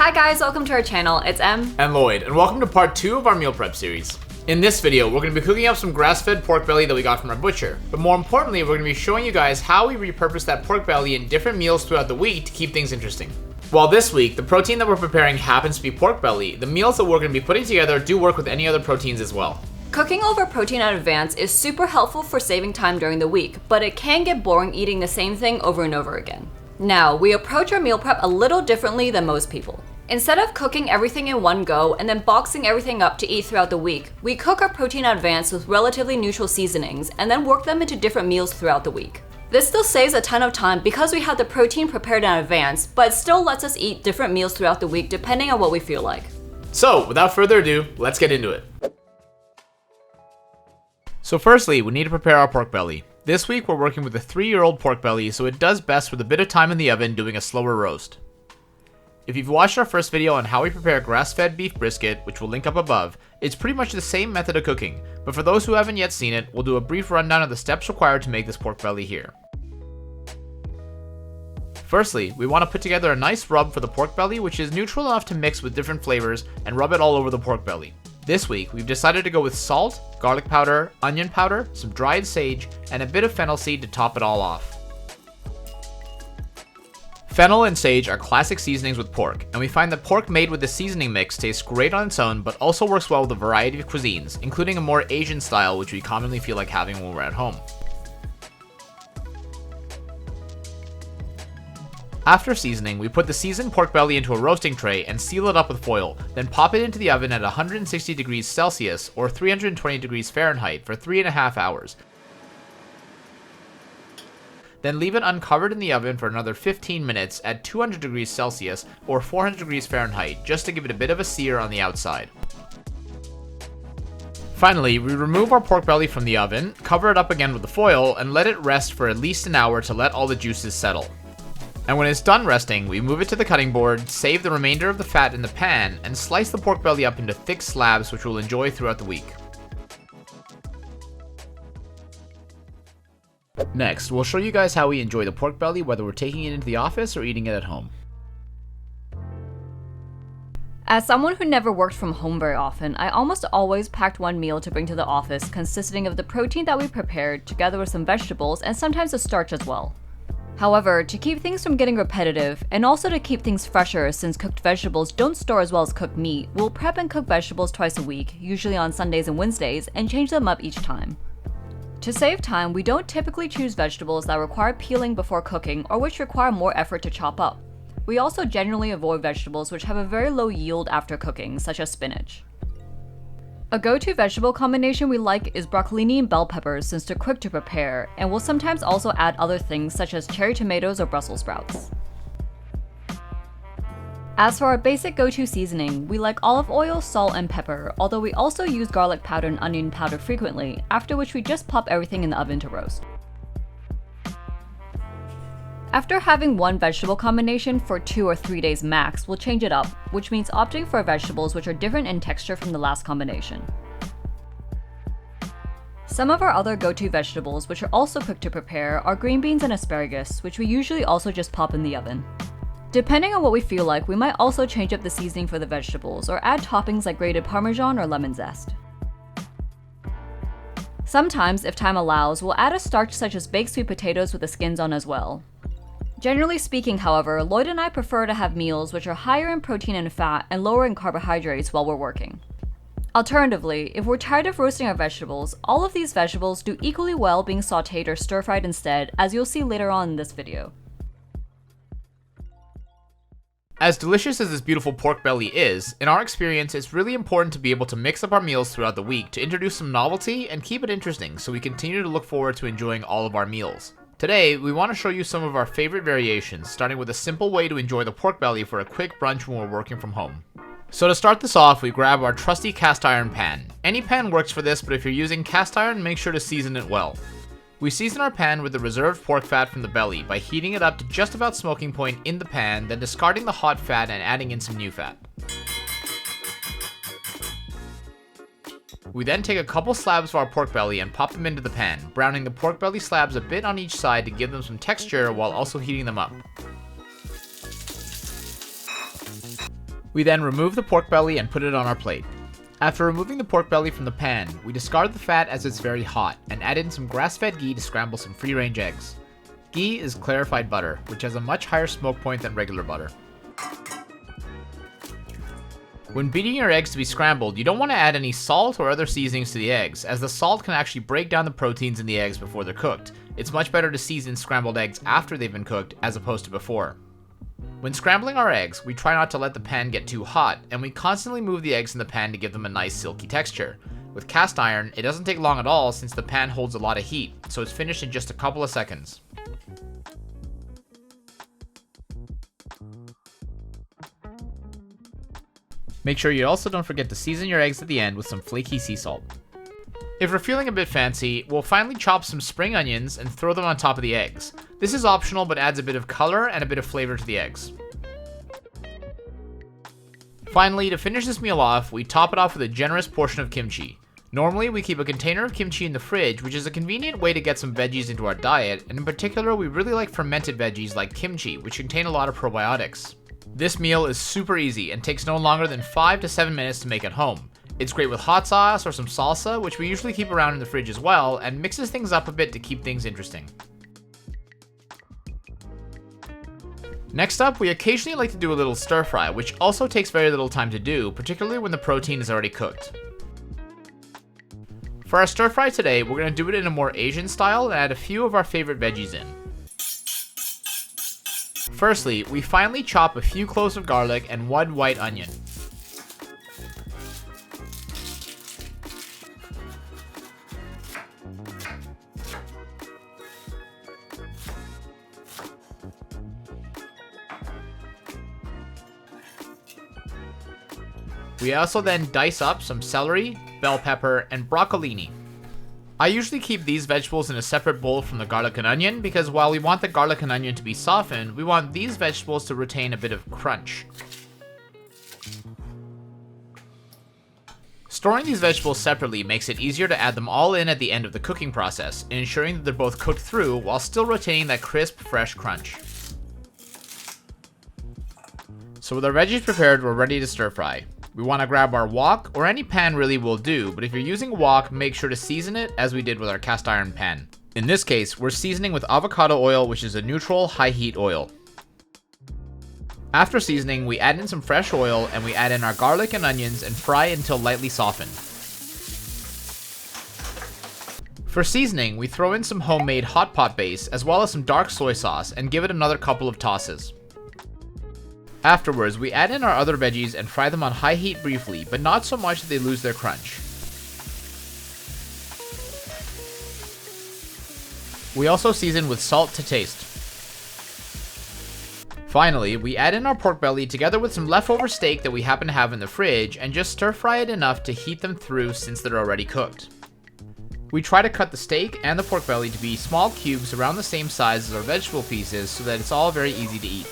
Hi guys, welcome to our channel. It's Em and Lloyd, and welcome to part 2 of our meal prep series. In this video, we're going to be cooking up some grass-fed pork belly that we got from our butcher. But more importantly, we're going to be showing you guys how we repurpose that pork belly in different meals throughout the week to keep things interesting. While this week, the protein that we're preparing happens to be pork belly, the meals that we're going to be putting together do work with any other proteins as well. Cooking over protein in advance is super helpful for saving time during the week, but it can get boring eating the same thing over and over again. Now, we approach our meal prep a little differently than most people. Instead of cooking everything in one go and then boxing everything up to eat throughout the week, we cook our protein in advance with relatively neutral seasonings and then work them into different meals throughout the week. This still saves a ton of time because we have the protein prepared in advance, but it still lets us eat different meals throughout the week depending on what we feel like. So, without further ado, let's get into it. So firstly, we need to prepare our pork belly. This week we're working with a 3-year-old pork belly, so it does best with a bit of time in the oven doing a slower roast. If you've watched our first video on how we prepare grass-fed beef brisket, which we'll link up above, it's pretty much the same method of cooking, but for those who haven't yet seen it, we'll do a brief rundown of the steps required to make this pork belly here. Firstly, we want to put together a nice rub for the pork belly, which is neutral enough to mix with different flavors and rub it all over the pork belly. This week, we've decided to go with salt, garlic powder, onion powder, some dried sage, and a bit of fennel seed to top it all off. Fennel and sage are classic seasonings with pork, and we find that pork made with the seasoning mix tastes great on its own, but also works well with a variety of cuisines, including a more Asian style which we commonly feel like having when we're at home. After seasoning, we put the seasoned pork belly into a roasting tray and seal it up with foil, then pop it into the oven at 160 degrees Celsius or 320 degrees Fahrenheit for 3.5 hours. Then leave it uncovered in the oven for another 15 minutes at 200 degrees Celsius or 400 degrees Fahrenheit just to give it a bit of a sear on the outside. Finally, we remove our pork belly from the oven, cover it up again with the foil, and let it rest for at least an hour to let all the juices settle. And when it's done resting, we move it to the cutting board, save the remainder of the fat in the pan, and slice the pork belly up into thick slabs which we'll enjoy throughout the week. Next, we'll show you guys how we enjoy the pork belly, whether we're taking it into the office or eating it at home. As someone who never worked from home very often, I almost always packed one meal to bring to the office consisting of the protein that we prepared together with some vegetables and sometimes a starch as well. However, to keep things from getting repetitive, and also to keep things fresher since cooked vegetables don't store as well as cooked meat, we'll prep and cook vegetables twice a week, usually on Sundays and Wednesdays, and change them up each time. To save time, we don't typically choose vegetables that require peeling before cooking or which require more effort to chop up. We also generally avoid vegetables which have a very low yield after cooking, such as spinach. A go-to vegetable combination we like is broccolini and bell peppers since they're quick to prepare, and we'll sometimes also add other things such as cherry tomatoes or Brussels sprouts. As for our basic go-to seasoning, we like olive oil, salt, and pepper, although we also use garlic powder and onion powder frequently, after which we just pop everything in the oven to roast. After having one vegetable combination for 2 or 3 days max, we'll change it up, which means opting for vegetables which are different in texture from the last combination. Some of our other go-to vegetables, which are also quick to prepare, are green beans and asparagus, which we usually also just pop in the oven. Depending on what we feel like, we might also change up the seasoning for the vegetables or add toppings like grated Parmesan or lemon zest. Sometimes, if time allows, we'll add a starch such as baked sweet potatoes with the skins on as well. Generally speaking, however, Lloyd and I prefer to have meals which are higher in protein and fat and lower in carbohydrates while we're working. Alternatively, if we're tired of roasting our vegetables, all of these vegetables do equally well being sauteed or stir-fried instead, as you'll see later on in this video. As delicious as this beautiful pork belly is, in our experience, it's really important to be able to mix up our meals throughout the week to introduce some novelty and keep it interesting so we continue to look forward to enjoying all of our meals. Today, we want to show you some of our favorite variations, starting with a simple way to enjoy the pork belly for a quick brunch when we're working from home. So to start this off, we grab our trusty cast iron pan. Any pan works for this, but if you're using cast iron, make sure to season it well. We season our pan with the reserved pork fat from the belly by heating it up to just about smoking point in the pan, then discarding the hot fat and adding in some new fat. We then take a couple slabs of our pork belly and pop them into the pan, browning the pork belly slabs a bit on each side to give them some texture while also heating them up. We then remove the pork belly and put it on our plate. After removing the pork belly from the pan, we discard the fat as it's very hot and add in some grass-fed ghee to scramble some free-range eggs. Ghee is clarified butter, which has a much higher smoke point than regular butter. When beating your eggs to be scrambled, you don't want to add any salt or other seasonings to the eggs, as the salt can actually break down the proteins in the eggs before they're cooked. It's much better to season scrambled eggs after they've been cooked as opposed to before. When scrambling our eggs, we try not to let the pan get too hot, and we constantly move the eggs in the pan to give them a nice silky texture. With cast iron, it doesn't take long at all since the pan holds a lot of heat, so it's finished in just a couple of seconds. Make sure you also don't forget to season your eggs at the end with some flaky sea salt. If we're feeling a bit fancy, we'll finally chop some spring onions and throw them on top of the eggs. This is optional but adds a bit of color and a bit of flavor to the eggs. Finally, to finish this meal off, we top it off with a generous portion of kimchi. Normally, we keep a container of kimchi in the fridge, which is a convenient way to get some veggies into our diet, and in particular, we really like fermented veggies like kimchi, which contain a lot of probiotics. This meal is super easy and takes no longer than 5 to 7 minutes to make at home. It's great with hot sauce or some salsa, which we usually keep around in the fridge as well, and mixes things up a bit to keep things interesting. Next up, we occasionally like to do a little stir fry, which also takes very little time to do, particularly when the protein is already cooked. For our stir fry today, we're going to do it in a more Asian style and add a few of our favorite veggies in. Firstly, we finely chop a few cloves of garlic and 1 white onion. We also then dice up some celery, bell pepper, and broccolini. I usually keep these vegetables in a separate bowl from the garlic and onion because while we want the garlic and onion to be softened, we want these vegetables to retain a bit of crunch. Storing these vegetables separately makes it easier to add them all in at the end of the cooking process, ensuring that they're both cooked through while still retaining that crisp, fresh crunch. So with our veggies prepared, we're ready to stir fry. We want to grab our wok, or any pan really will do, but if you're using a wok, make sure to season it as we did with our cast iron pan. In this case, we're seasoning with avocado oil, which is a neutral, high heat oil. After seasoning, we add in some fresh oil and we add in our garlic and onions and fry until lightly softened. For seasoning, we throw in some homemade hot pot base as well as some dark soy sauce and give it another couple of tosses. Afterwards, we add in our other veggies and fry them on high heat briefly, but not so much that they lose their crunch. We also season with salt to taste. Finally, we add in our pork belly together with some leftover steak that we happen to have in the fridge and just stir fry it enough to heat them through since they're already cooked. We try to cut the steak and the pork belly to be small cubes around the same size as our vegetable pieces so that it's all very easy to eat.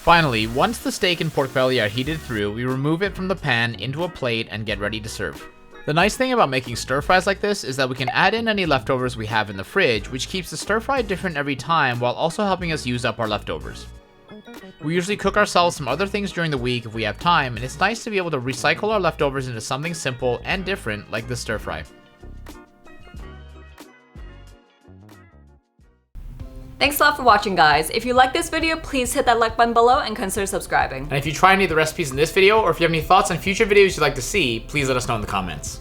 Finally, once the steak and pork belly are heated through, we remove it from the pan into a plate and get ready to serve. The nice thing about making stir fries like this is that we can add in any leftovers we have in the fridge, which keeps the stir fry different every time while also helping us use up our leftovers. We usually cook ourselves some other things during the week if we have time, and it's nice to be able to recycle our leftovers into something simple and different like the stir fry. Thanks a lot for watching, guys. If you like this video, please hit that like button below and consider subscribing. And if you try any of the recipes in this video, or if you have any thoughts on future videos you'd like to see, please let us know in the comments.